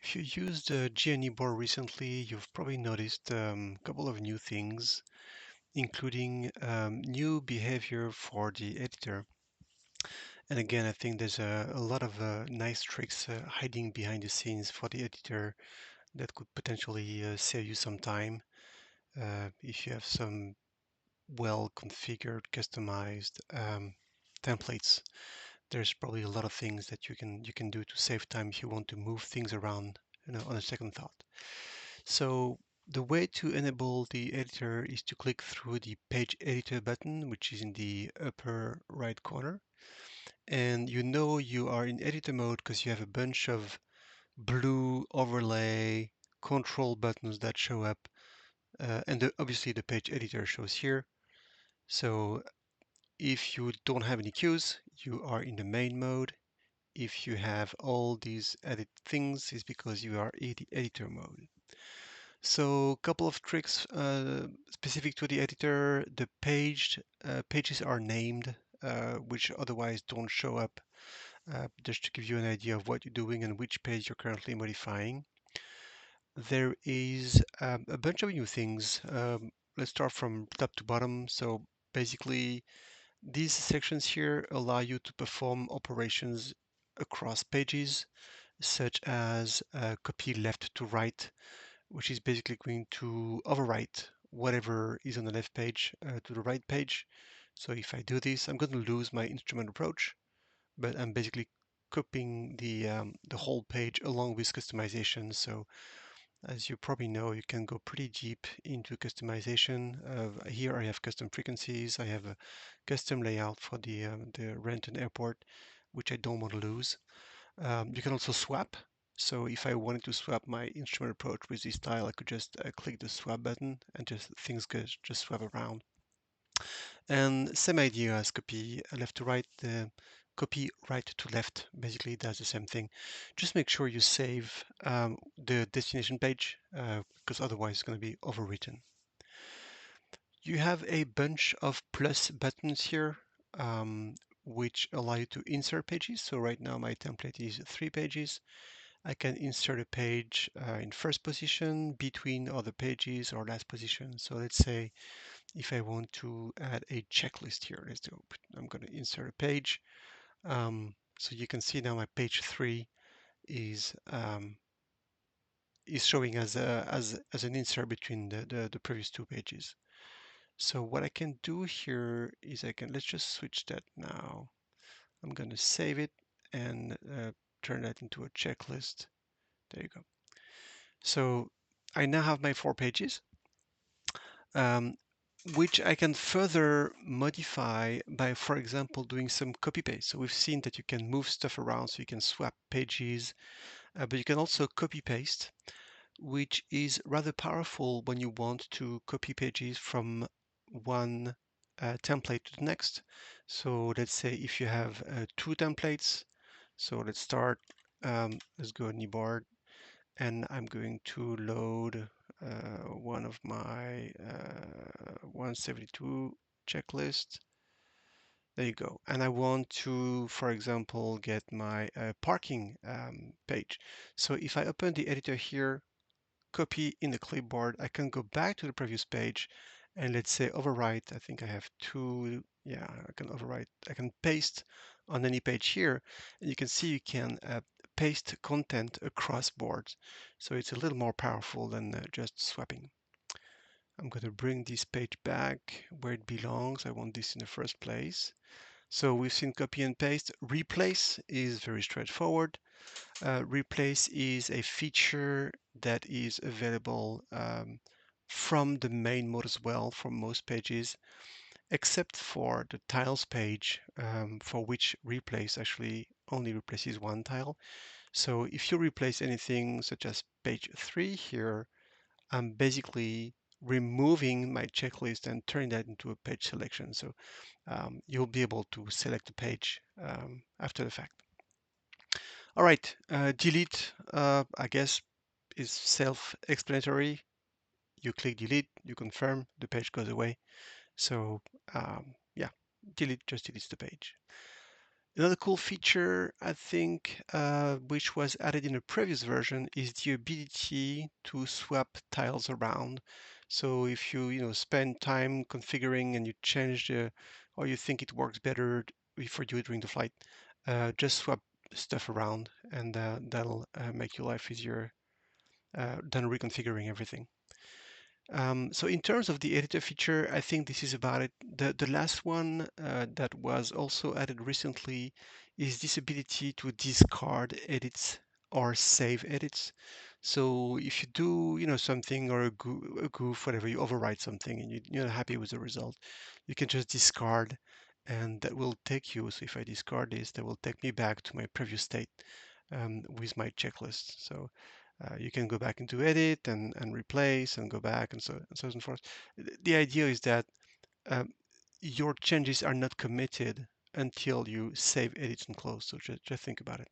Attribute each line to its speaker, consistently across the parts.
Speaker 1: If you used Kneeboard recently, you've probably noticed a couple of new things, including new behavior for the editor. And again, I think there's a lot of nice tricks hiding behind the scenes for the editor that could potentially save you some time if you have some well configured, customized templates. There's probably a lot of things that you can do to save time if you want to move things around, on a second thought. So the way to enable the editor is to click through the Page Editor button, which is in the upper right corner. And you know you are in editor mode because you have a bunch of blue overlay control buttons that show up. Obviously the page editor shows here. So if you don't have any cues, you are in the main mode. If you have all these edit things, it's because you are in the editor mode. So a couple of tricks specific to the editor. The pages are named, which otherwise don't show up, just to give you an idea of what you're doing and which page you're currently modifying. There is a bunch of new things. Let's start from top to bottom. So basically, these sections here allow you to perform operations across pages, such as copy left to right, which is basically going to overwrite whatever is on the left page to the right page. So if I do this, I'm going to lose my instrument approach, but I'm basically copying the whole page along with customization. So as you probably know, you can go pretty deep into customization. Here I have custom frequencies. I have a custom layout for the Renton Airport, which I don't want to lose. You can also swap. So if I wanted to swap my instrument approach with this style, I could just click the swap button and just things could just swap around. And same idea as copy left to right, the copy right to left basically does the same thing. Just make sure you save the destination page because otherwise it's going to be overwritten. You have a bunch of plus buttons here which allow you to insert pages. So right now my template is 3 pages. I can insert a page in first position, between other pages, or last position. So let's say if I want to add a checklist here, I'm going to insert a page. So you can see now my page 3 is showing as an insert between the previous 2 pages. So what I can do here is let's just switch that now. I'm going to save it and turn that into a checklist. There you go. So I now have my 4 pages, um, which I can further modify by, for example, doing some copy paste. So we've seen that you can move stuff around, so you can swap pages, but you can also copy paste, which is rather powerful when you want to copy pages from one template to the next. So let's say if you have 2 templates, so let's go Kneeboard, and I'm going to load one of my 172 checklist. There you go. And I want to, for example, get my parking page. So if I open the editor here, copy in the clipboard, I can go back to the previous page and let's say overwrite. I think I have 2. Yeah, I can overwrite. I can paste on any page here. And you can see you can paste content across boards. So it's a little more powerful than just swapping. I'm going to bring this page back where it belongs. I want this in the first place. So we've seen copy and paste. Replace is very straightforward. Replace is a feature that is available from the main mode as well for most pages, except for the tiles page, for which replace actually only replaces one tile. So if you replace anything such as page 3 here, I'm basically removing my checklist and turning that into a page selection. So you'll be able to select a page after the fact. All right, delete, I guess, is self-explanatory. You click delete, you confirm, the page goes away. So yeah, delete just deletes the page. Another cool feature, I think, which was added in a previous version, is the ability to swap tiles around. So if you spend time configuring and you change or you think it works better for you during the flight, just swap stuff around, and that'll make your life easier than reconfiguring everything. So in terms of the editor feature, I think this is about it. The last one that was also added recently is this ability to discard edits or save edits. So if you do something or a goof, whatever, you overwrite something and you're not happy with the result, you can just discard, and that will take you. So if I discard this, that will take me back to my previous state with my checklist. So you can go back into edit and replace and go back and so on and forth. The idea is that um, your changes are not committed until you save, edit, and close. So just think about it.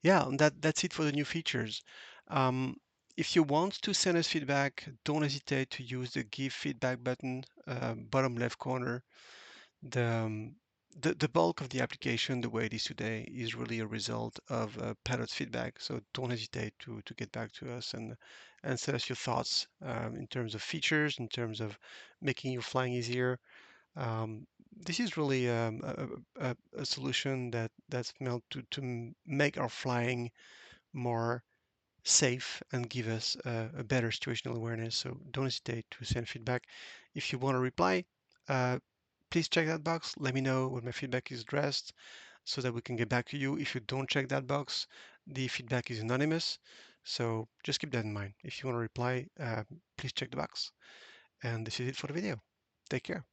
Speaker 1: Yeah, and that's it for the new features. Um, if you want to send us feedback, don't hesitate to use the give feedback button, bottom left corner. The um, the, the bulk of the application, the way it is today, is really a result of pilot feedback. So don't hesitate to get back to us and send us your thoughts in terms of features, in terms of making your flying easier. This is really a solution that's meant to make our flying more safe and give us a better situational awareness. So don't hesitate to send feedback. If you want to reply, uh, please check that box. Let me know when my feedback is addressed so that we can get back to you. If you don't check that box, the feedback is anonymous. So just keep that in mind. If you want to reply, please check the box. And this is it for the video. Take care.